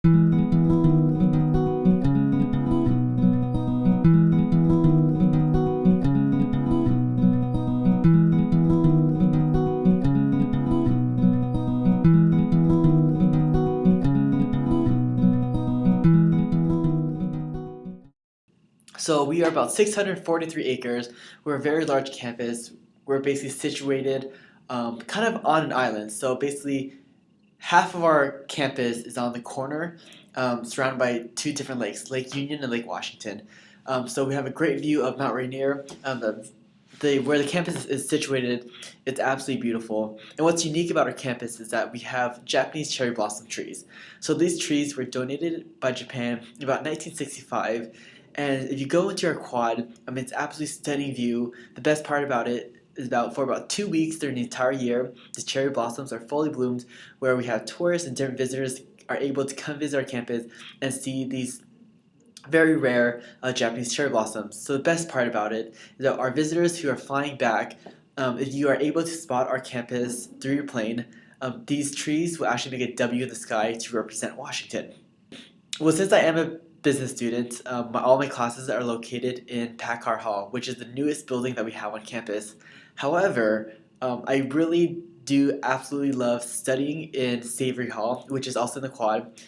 So we are about 643 acres. We're a very large campus. We're basically situated kind of on an island. So basically, half of our campus is on the corner, surrounded by two different lakes, Lake Union and Lake Washington. So we have a great view of Mount Rainier. Where the campus is situated, it's absolutely beautiful. And what's unique about our campus is that we have Japanese cherry blossom trees. So these trees were donated by Japan in about 1965. And if you go into our quad, it's absolutely stunning view. The best part about it is for about 2 weeks during the entire year, the cherry blossoms are fully bloomed, where we have tourists and different visitors are able to come visit our campus and see these very rare Japanese cherry blossoms. So the best part about it is that our visitors who are flying back, if you are able to spot our campus through your plane, these trees will actually make a W in the sky to represent Washington. Well, since I am a business student, all my classes are located in Packard Hall, which is the newest building that we have on campus. However, I really do absolutely love studying in Savory Hall, which is also in the quad.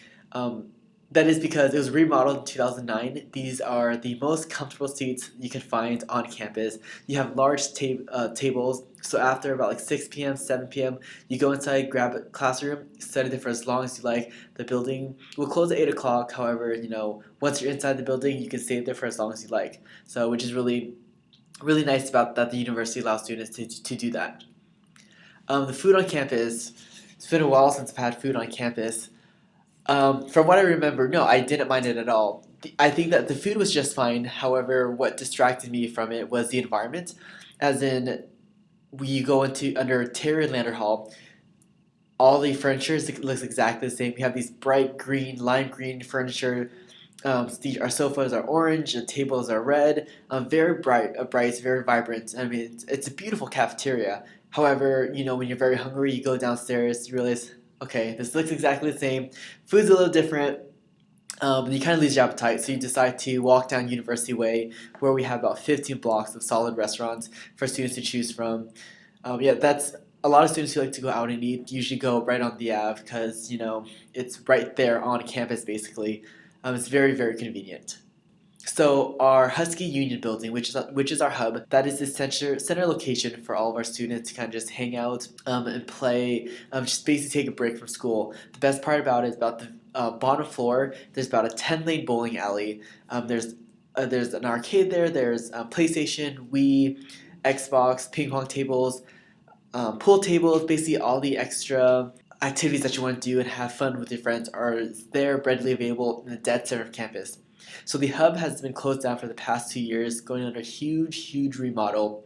That is because it was remodeled in 2009. These are the most comfortable seats you can find on campus. You have large tables, so after about like 6 p.m., 7 p.m., you go inside, grab a classroom, study there for as long as you like. The building will close at 8 o'clock. However, once you're inside the building, you can stay there for as long as you like. So, which is really, really nice about that the university allows students to do that. The food on campus, it's been a while since I've had food on campus. From what I remember, no, I didn't mind it at all. I think that the food was just fine. However, what distracted me from it was the environment. As in, we go under Terry Lander Hall, all the furniture looks exactly the same. We have these bright green, lime green furniture. Our sofas are orange, the tables are red. Very bright, very vibrant. It's a beautiful cafeteria. However, when you're very hungry, you go downstairs, you realize, okay, this looks exactly the same. Food's a little different. You kind of lose your appetite, so you decide to walk down University Way, where we have about 15 blocks of solid restaurants for students to choose from. That's a lot of students who like to go out and eat usually go right on the Ave because it's right there on campus basically. It's very, very convenient. So our Husky Union building, which is our hub, that is the center location for all of our students to kind of just hang out and play, just basically take a break from school. The best part about it is about the bottom floor. There's about a 10-lane bowling alley. There's an arcade there. There's PlayStation, Wii, Xbox, ping pong tables, pool tables. Basically, all the extra activities that you want to do and have fun with your friends are there, readily available in the dead center of campus. So the hub has been closed down for the past 2 years, going under a huge remodel.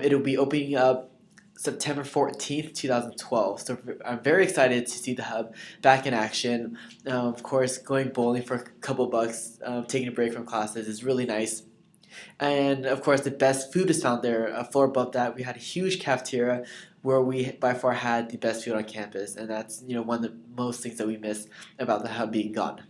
It'll be opening up September 14th, 2012. So I'm very excited to see the hub back in action. Of course, going bowling for a couple bucks, taking a break from classes is really nice. And of course, the best food is found there. A floor above that, we had a huge cafeteria where we by far had the best food on campus, and that's one of the most things that we miss about the hub being gone.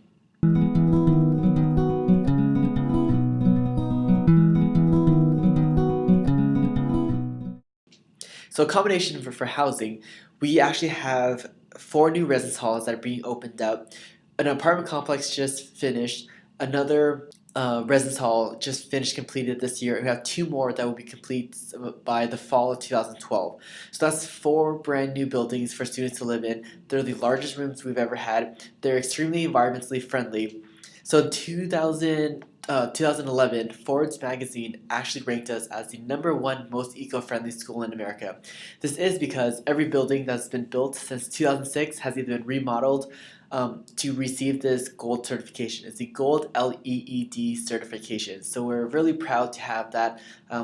So accommodation for housing, we actually have 4 new residence halls that are being opened up. An apartment complex just finished. Another residence hall just finished completed this year. We have 2 more that will be complete by the fall of 2012. So that's 4 brand new buildings for students to live in. They're the largest rooms we've ever had. They're extremely environmentally friendly. So in 2011, Forbes magazine actually ranked us as the #1 most eco-friendly school in America. This is because every building that's been built since 2006 has either been remodeled to receive this gold certification. It's the gold LEED certification. So we're really proud to have that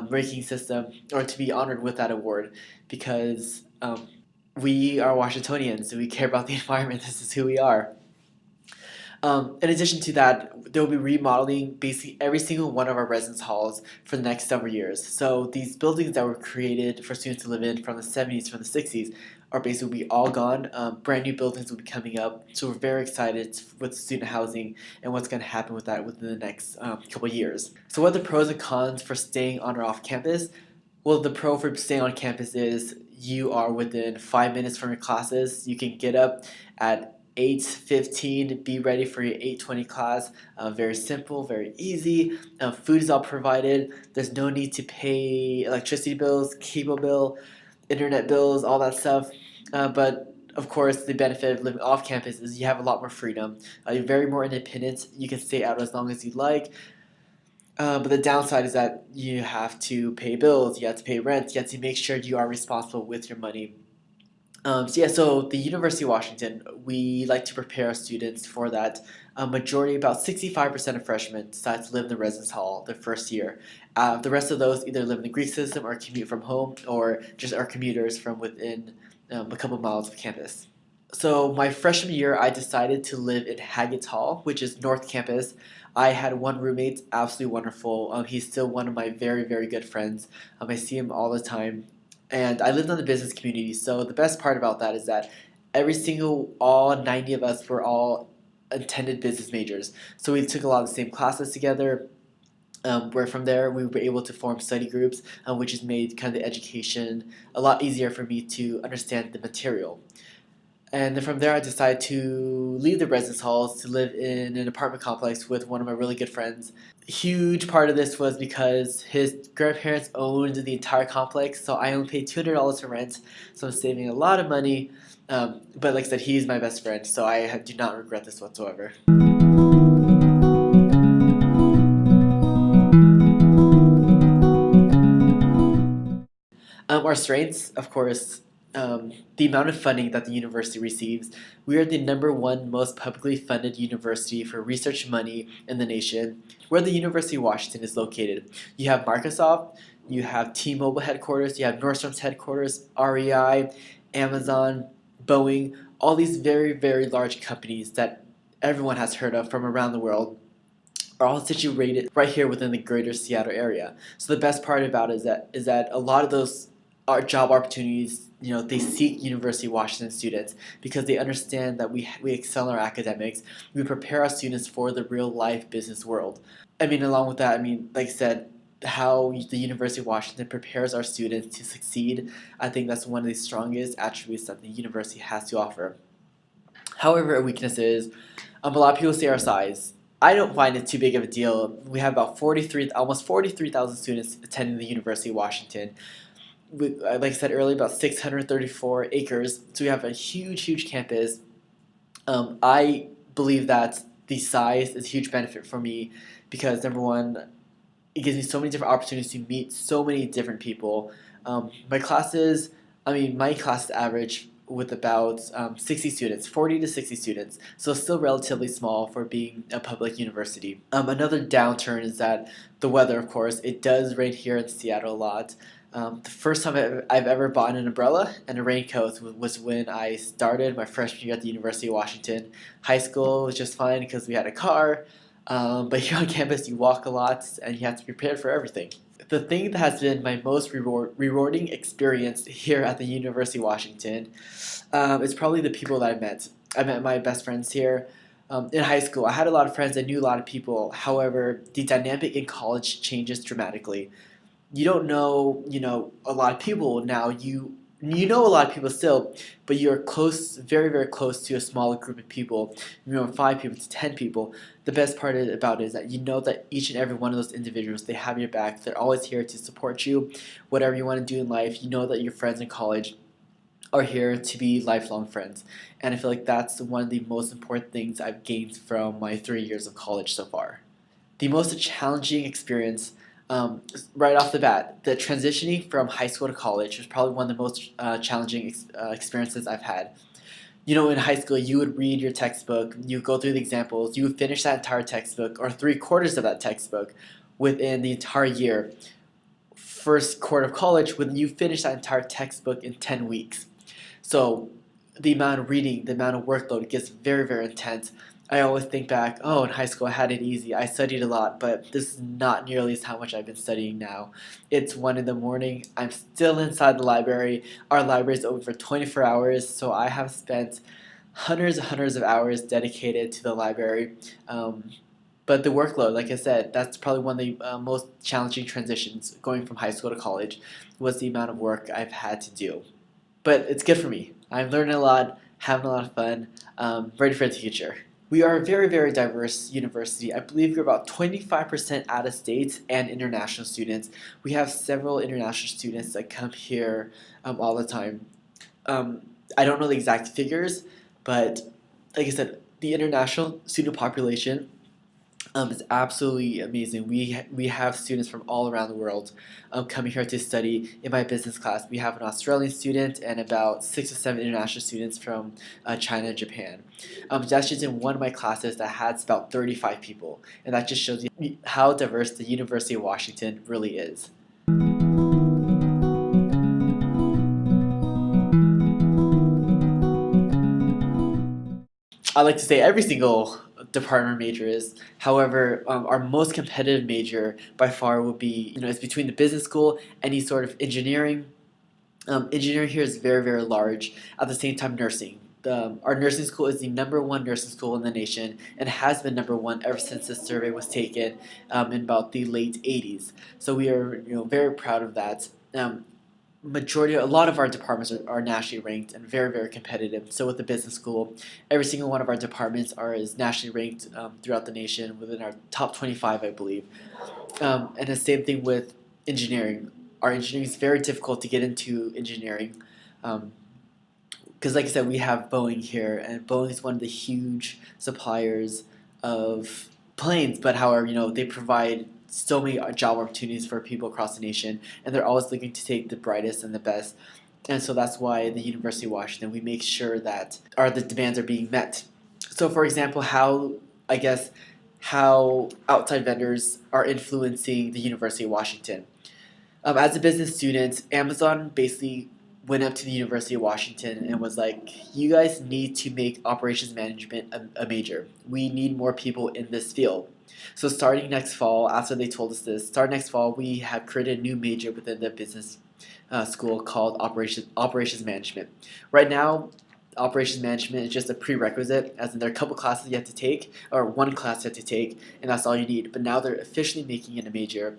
ranking system, or to be honored with that award, because we are Washingtonians, so we care about the environment. This is who we are. In addition to that, they'll be remodeling basically every single one of our residence halls for the next several years. So these buildings that were created for students to live in from the 70s, from the 60s, are basically be all gone. Brand new buildings will be coming up, so we're very excited with student housing and what's going to happen with that within the next couple years. So what are the pros and cons for staying on or off campus? Well, the pro for staying on campus is you are within 5 minutes from your classes. You can get up at 8:15, be ready for your 8:20 class. Very simple, very easy. Food is all provided. There's no need to pay electricity bills, cable bill, internet bills, all that stuff. But of course, the benefit of living off campus is you have a lot more freedom. You're very more independent. You can stay out as long as you like. But the downside is that you have to pay bills, you have to pay rent, you have to make sure you are responsible with your money. So the University of Washington, we like to prepare our students for that. A majority, about 65% of freshmen decide to live in the residence hall their first year. The rest of those either live in the Greek system or commute from home or just are commuters from within a couple miles of campus. So my freshman year, I decided to live in Haggett's Hall, which is North Campus. I had one roommate, absolutely wonderful. He's still one of my very, very good friends. I see him all the time. And I lived in the business community, so the best part about that is that all 90 of us were all attended business majors. So we took a lot of the same classes together. Where from there we were able to form study groups, which has made kind of the education a lot easier for me to understand the material. And then from there, I decided to leave the residence halls to live in an apartment complex with one of my really good friends. A huge part of this was because his grandparents owned the entire complex, so I only paid $200 for rent, so I'm saving a lot of money. But like I said, he's my best friend, so I do not regret this whatsoever. Our strengths, of course, the amount of funding that the university receives. We are the #1 most publicly funded university for research money in the nation. Where the University of Washington is located, you have Microsoft, you have T-Mobile headquarters, you have Nordstrom's headquarters, REI, Amazon, Boeing, all these very, very large companies that everyone has heard of from around the world are all situated right here within the greater Seattle area. So the best part about it is that a lot of those job opportunities, they seek University of Washington students because they understand that we excel in our academics. We prepare our students for the real life business world. Along with that, like I said, how the University of Washington prepares our students to succeed, I think that's one of the strongest attributes that the university has to offer. However, a weakness is a lot of people say our size. I don't find it too big of a deal. We have about almost 43,000 students attending the University of Washington. Like I said earlier, about 634 acres. So we have a huge, huge campus. I believe that the size is a huge benefit for me because number one, it gives me so many different opportunities to meet so many different people. My classes, my classes average with about 60 students, 40 to 60 students, so still relatively small for being a public university. Another downturn is that the weather, of course, it does rain here in Seattle a lot. The first time I've ever bought an umbrella and a raincoat was when I started my freshman year at the University of Washington. High school was just fine because we had a car, but here on campus you walk a lot and you have to be prepared for everything. The thing that has been my most rewarding experience here at the University of Washington is probably the people that I met. I met my best friends here. In high school, I had a lot of friends, I knew a lot of people. However, the dynamic in college changes dramatically. You don't know, a lot of people now. You know a lot of people still, but you're close, very, very close to a smaller group of people, 5 people to 10 people. The best part about it is that you know that each and every one of those individuals, they have your back. They're always here to support you, whatever you want to do in life. You know that your friends in college are here to be lifelong friends. And I feel like that's one of the most important things I've gained from my 3 years of college so far. The most challenging experience, right off the bat, the transitioning from high school to college was probably one of the most challenging experiences I've had. In high school, you would read your textbook, you go through the examples, you would finish that entire textbook or 3/4 of that textbook within the entire year. First quarter of college, when you finish that entire textbook in 10 weeks. So the amount of reading, the amount of workload gets very, very intense. I always think back, oh, in high school I had it easy. I studied a lot, but this is not nearly as how much I've been studying now. It's 1 in the morning. I'm still inside the library. Our library is open for 24 hours, so I have spent hundreds and hundreds of hours dedicated to the library. Um, but the workload, like I said, that's probably one of the most challenging transitions going from high school to college was the amount of work I've had to do. But it's good for me. I'm learning a lot, having a lot of fun, ready for the future. We are a very, very diverse university. I believe we're about 25% out of state and international students. We have several international students that come here all the time. Um, I don't know the exact figures, but like I said, the international student population it's absolutely amazing. We have students from all around the world coming here to study. In my business class, we have an Australian student and about 6 or 7 international students from China and Japan. That's just in one of my classes that has about 35 people, and that just shows you how diverse the University of Washington really is. I like to say every single department major is. However, our most competitive major by far would be, it's between the business school, any sort of engineering. Engineering here is very, very large. At the same time, nursing. Our nursing school is the #1 nursing school in the nation and has been #1 ever since this survey was taken in about the late 80s. So we are, very proud of that. A lot of our departments are nationally ranked and very, very competitive. So with the business school, every single one of our departments is nationally ranked throughout the nation within our top 25, I believe. And the same thing with engineering. Our engineering is very difficult to get into engineering. Because like I said, we have Boeing here, and Boeing is one of the huge suppliers of planes. But however, they provide so many job opportunities for people across the nation, and they're always looking to take the brightest and the best. And so that's why the University of Washington, we make sure that the demands are being met. So, for example, how outside vendors are influencing the University of Washington. As a business student, Amazon basically went up to the University of Washington and was like, you guys need to make operations management a major. We need more people in this field. So starting next fall, after they told us this, starting next fall, we have created a new major within the business school called operations management. Right now, operations management is just a prerequisite, as in there are a couple classes you have to take, or one class you have to take, and that's all you need. But now they're officially making it a major,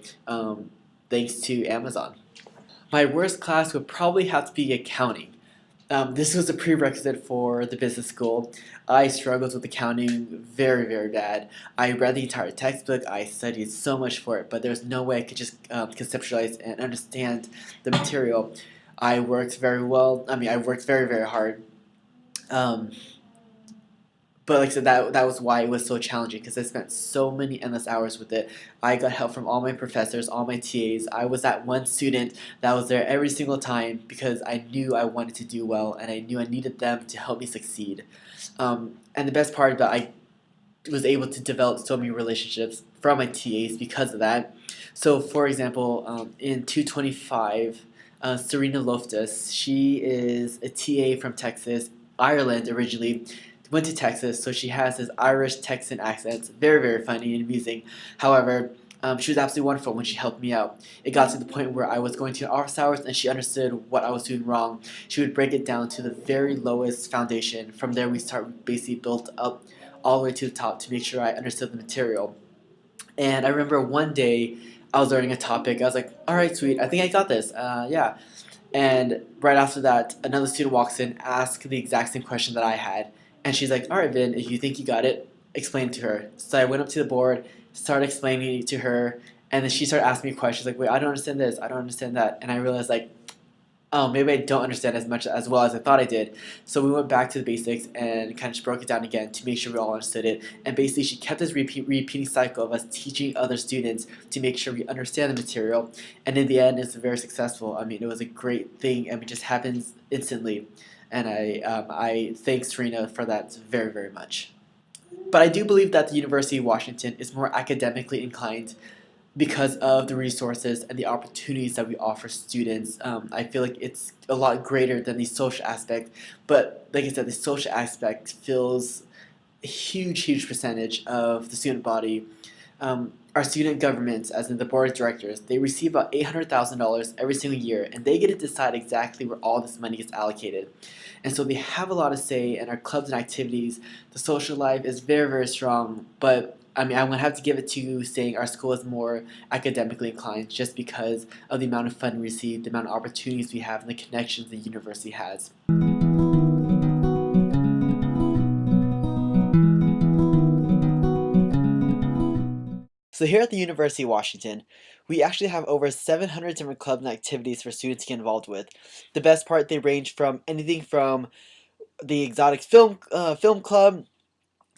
thanks to Amazon. My worst class would probably have to be accounting. This was a prerequisite for the business school. I struggled with accounting very, very bad. I read the entire textbook. I studied so much for it, but there's no way I could just conceptualize and understand the material. I worked very well. I worked very, very hard. Um, but like I said, that was why it was so challenging because I spent so many endless hours with it. I got help from all my professors, all my TAs. I was that one student that was there every single time because I knew I wanted to do well and I knew I needed them to help me succeed. And the best part about I was able to develop so many relationships from my TAs because of that. So, for example, in 225, Serena Loftus, she is a TA from Texas, Ireland originally, went to Texas, so she has this Irish Texan accent. Very, very funny and amusing. However, she was absolutely wonderful when she helped me out. It got to the point where I was going to office hours and she understood what I was doing wrong. She would break it down to the very lowest foundation. From there, we start basically built up all the way to the top to make sure I understood the material. And I remember one day I was learning a topic. I was like, all right, sweet, I think I got this. Yeah. And right after that, another student walks in, asks the exact same question that I had. And she's like, all right, Vin, if you think you got it, explain it to her. So I went up to the board, started explaining it to her, and then she started asking me questions like, wait, I don't understand this, I don't understand that. And I realized, like, oh, maybe I don't understand as well as I thought I did. So we went back to the basics and kind of just broke it down again to make sure we all understood it. And basically, she kept this repeating cycle of us teaching other students to make sure we understand the material. And in the end, it's very successful. It was a great thing, and it just happens instantly. And I thank Serena for that very, very much. But I do believe that the University of Washington is more academically inclined because of the resources and the opportunities that we offer students. I feel like it's a lot greater than the social aspect, but like I said, the social aspect fills a huge percentage of the student body. Our student governments, as in the board of directors, they receive about $800,000 every single year, and they get to decide exactly where all this money gets allocated. And so they have a lot of say in our clubs and activities. The social life is very strong, but I mean, I'm gonna have to give it to you saying our school is more academically inclined just because of the amount of funding we receive, the amount of opportunities we have, and the connections the university has. So here at the University of Washington, we actually have over 700 different clubs and activities for students to get involved with. The best part, they range from anything from the exotic film club,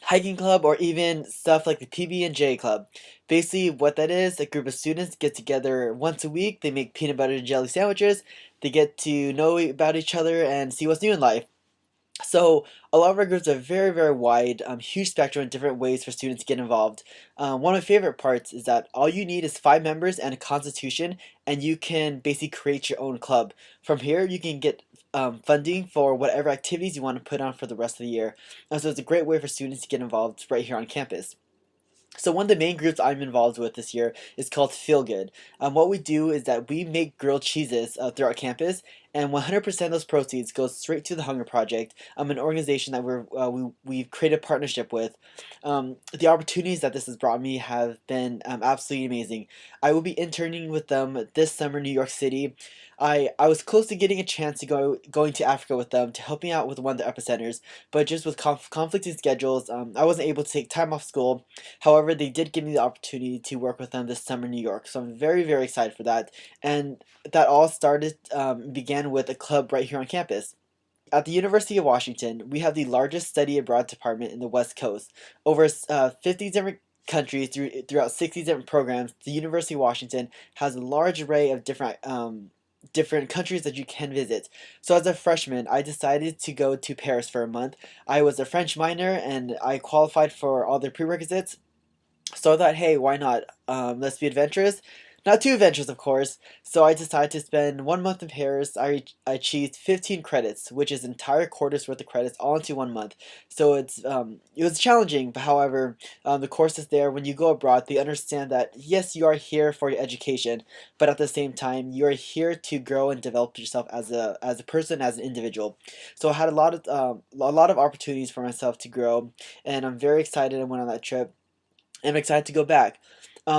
hiking club, or even stuff like the PB&J club. Basically, what that is, a group of students get together once a week. They make peanut butter and jelly sandwiches. They get to know about each other and see what's new in life. So a lot of our groups are very wide, huge spectrum of different ways for students to get involved. One of my favorite parts is that all you need is 5 members and a constitution, and you can basically create your own club. From here, you can get funding for whatever activities you want to put on for the rest of the year. So it's a great way for students to get involved right here on campus. So one of the main groups I'm involved with this year is called Feel Good. What we do is that we make grilled cheeses throughout campus, and 100% of those proceeds goes straight to the Hunger Project, an organization that we've created a partnership with. The opportunities that this has brought me have been absolutely amazing. I will be interning with them this summer in New York City. I was close to getting a chance to going to Africa with them to help me out with one of the epicenters, but just with conflicting schedules, I wasn't able to take time off school. However, they did give me the opportunity to work with them this summer in New York, so I'm very excited for that. And that all began with a club right here on campus. At the University of Washington, we have the largest study abroad department in the West Coast. Over 50 different countries throughout 60 different programs, the University of Washington has a large array of different countries that you can visit. So as a freshman, I decided to go to Paris for a month. I was a French minor and I qualified for all the prerequisites. So I thought, hey, why not? Let's be adventurous. Not too adventurous, of course. So I decided to spend 1 month in Paris. I achieved 15 credits, which is entire quarter's worth of credits, all into 1 month. So it was challenging, but however, the course is there. When you go abroad, they understand that yes, you are here for your education, but at the same time, you are here to grow and develop yourself as a person, as an individual. So I had a lot of opportunities for myself to grow, and I'm very excited I went on that trip. I'm excited to go back.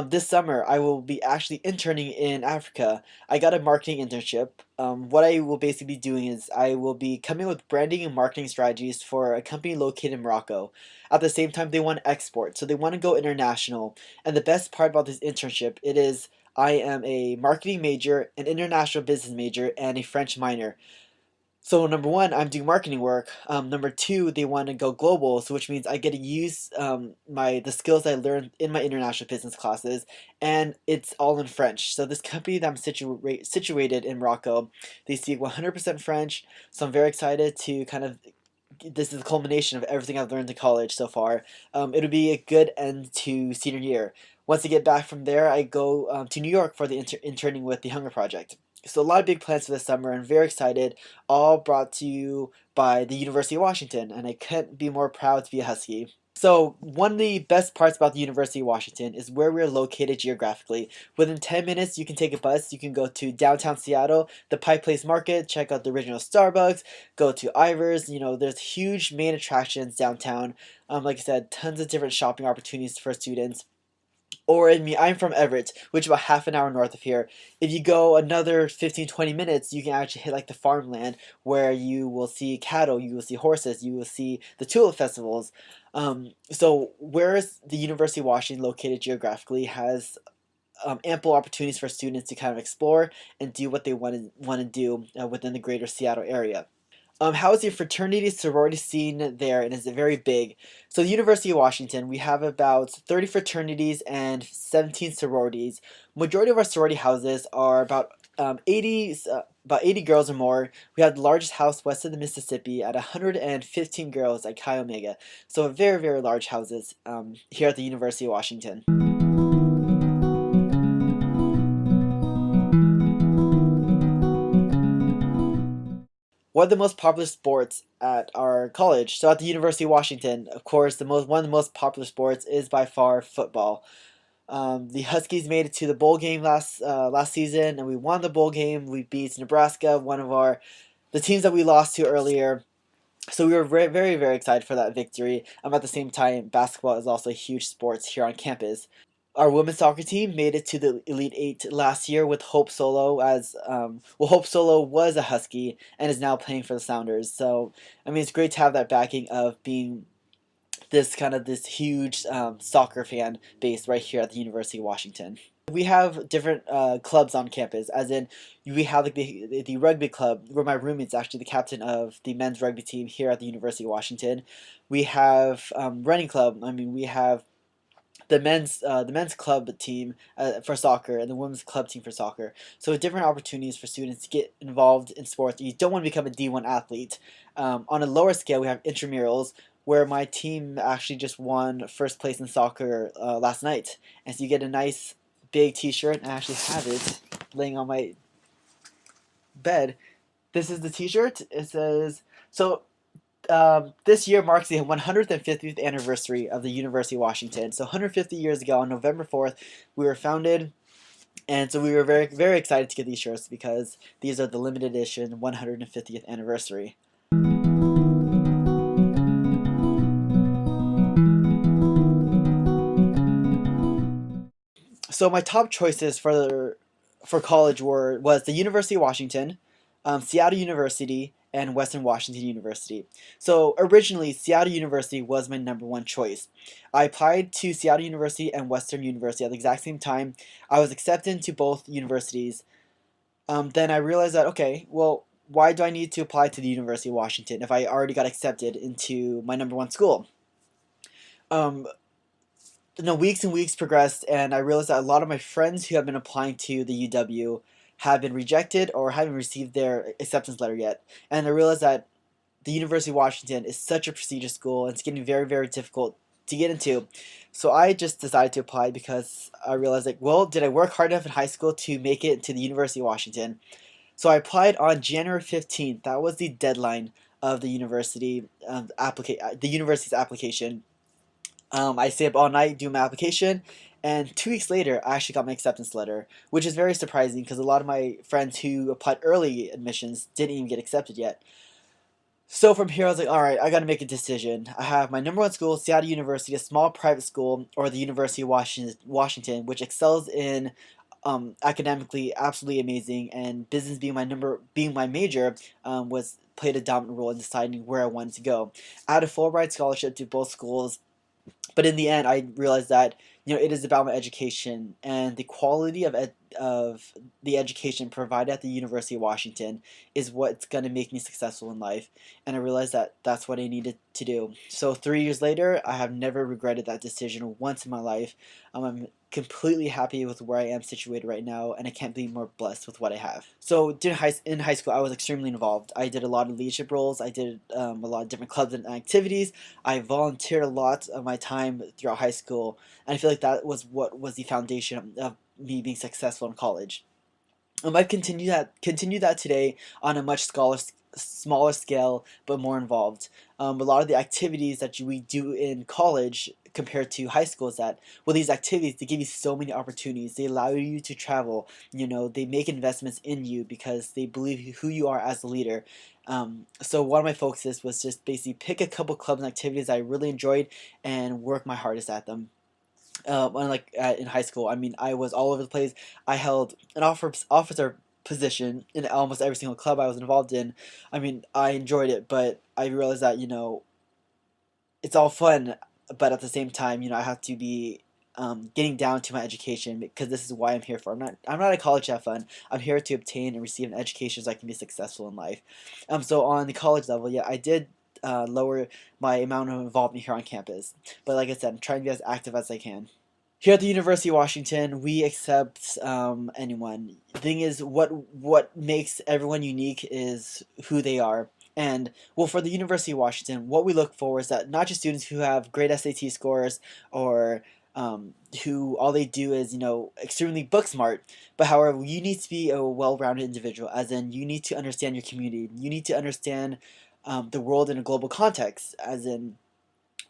This summer, I will be actually interning in Africa. I got a marketing internship. What I will basically be doing is I will be coming with branding and marketing strategies for a company located in Morocco. At the same time, they want to export, so they want to go international. And the best part about this internship, it is I am a marketing major, an international business major, and a French minor. So number one, I'm doing marketing work. Number two, they want to go global, so which means I get to use the skills I learned in my international business classes, and it's all in French. So this company that I'm situated in Morocco, they speak 100% French. So I'm very excited to kind of. This is the culmination of everything I've learned in college so far. It'll be a good end to senior year. Once I get back from there, I go to New York for the interning with the Hunger Project. So a lot of big plans for this summer. I'm very excited. All brought to you by the University of Washington, and I couldn't be more proud to be a Husky. So one of the best parts about the University of Washington is where we're located geographically. Within 10 minutes, you can take a bus. You can go to downtown Seattle, the Pike Place Market, check out the original Starbucks, go to Ivar's. You know, there's huge main attractions downtown. Like I said, tons of different shopping opportunities for students. Or in me, I'm from Everett, which is about half an hour north of here. If you go another 15-20 minutes, you can actually hit like the farmland where you will see cattle, you will see horses, you will see the tulip festivals. So whereas the University of Washington located geographically has ample opportunities for students to kind of explore and do what they want to do within the greater Seattle area. How is your fraternity sorority scene there, and is it very big? So the University of Washington, we have about 30 fraternities and 17 sororities. Majority of our sorority houses are about 80 girls or more. We have the largest house west of the Mississippi at 115 girls at Chi Omega. So very large houses here at the University of Washington. What are the most popular sports at our college? So at the University of Washington, of course, one of the most popular sports is by far football. The Huskies made it to the bowl game last season, and we won the bowl game. We beat Nebraska, one of the teams that we lost to earlier. So we were very, very, very excited for that victory. At the same time, basketball is also a huge sport here on campus. Our women's soccer team made it to the Elite Eight last year with Hope Solo Hope Solo was a Husky and is now playing for the Sounders. So it's great to have that backing of being this huge soccer fan base right here at the University of Washington. We have different clubs on campus, as in we have like the rugby club, where my roommate's actually the captain of the men's rugby team here at the University of Washington. We have running club. We have the men's club team for soccer and the women's club team for soccer. So different opportunities for students to get involved in sports. You don't want to become a D1 athlete. On a lower scale, we have intramurals, where my team actually just won first place in soccer last night. And so you get a nice big T-shirt, and I actually have it laying on my bed. This is the T-shirt. It says so. This year marks the 150th anniversary of the University of Washington. So 150 years ago, on November 4th, we were founded, and so we were very, very excited to get these shirts because these are the limited edition 150th anniversary. So my top choices for college was the University of Washington, Seattle University, and Western Washington University. So originally, Seattle University was my number one choice. I applied to Seattle University and Western University at the exact same time. I was accepted into both universities. Then I realized that, okay, well, why do I need to apply to the University of Washington if I already got accepted into my number one school? Um, Weeks and weeks progressed, and I realized that a lot of my friends who have been applying to the UW have been rejected or haven't received their acceptance letter yet. And I realized that the University of Washington is such a prestigious school, and it's getting very, very difficult to get into. So I just decided to apply because I realized, like, well, did I work hard enough in high school to make it to the University of Washington? So I applied on January 15th. That was the deadline of the the university's application. I stayed up all night doing my application, and 2 weeks later, I actually got my acceptance letter, which is very surprising because a lot of my friends who applied early admissions didn't even get accepted yet. So from here, I was like, all right, I got to make a decision. I have my number one school, Seattle University, a small private school, or the University of Washington, which excels in academically absolutely amazing, and business being my major was played a dominant role in deciding where I wanted to go. I had a full ride scholarship to both schools, but in the end, I realized that it is about my education, and the quality of the education provided at the University of Washington is what's going to make me successful in life. And I realized that that's what I needed to do. So 3 years later, I have never regretted that decision once in my life. I'm completely happy with where I am situated right now, and I can't be more blessed with what I have. So in high school, I was extremely involved. I did a lot of leadership roles. I did a lot of different clubs and activities. I volunteered a lot of my time throughout high school, and I feel like that was what was the foundation of me being successful in college. I've continued that today on a much smaller scale, but more involved. A lot of the activities that we do in college compared to high school is that, well, these activities, they give you so many opportunities. They allow you to travel. They make investments in you because they believe who you are as a leader. So one of my focuses was just basically pick a couple clubs and activities I really enjoyed and work my hardest at them. In high school, I was all over the place. I held an officer position in almost every single club I was involved in. I enjoyed it, but I realized that it's all fun, but at the same time, I have to be getting down to my education, because this is why I'm here for. I'm not a college to have fun. I'm here to obtain and receive an education so I can be successful in life. So on the college level, yeah, I did lower my amount of involvement here on campus. But like I said, I'm trying to be as active as I can. Here at the University of Washington, we accept anyone. The thing is, what makes everyone unique is who they are. And, well, for the University of Washington, what we look for is that not just students who have great SAT scores or who all they do is, extremely book smart. But however, you need to be a well-rounded individual, as in you need to understand your community. You need to understand the world in a global context, as in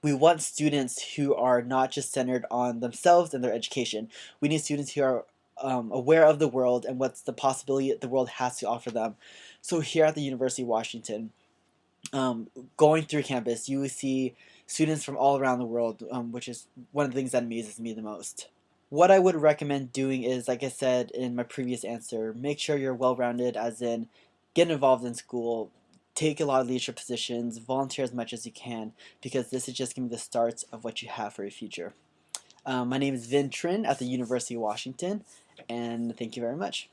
we want students who are not just centered on themselves and their education. We need students who are aware of the world and what's the possibility the world has to offer them. So here at the University of Washington, um, going through campus, you will see students from all around the world, which is one of the things that amazes me the most. What I would recommend doing is, like I said in my previous answer, make sure you're well rounded, as in get involved in school, take a lot of leadership positions, volunteer as much as you can, because this is just going to be the start of what you have for your future. My name is Vinh Trinh at the University of Washington, and thank you very much.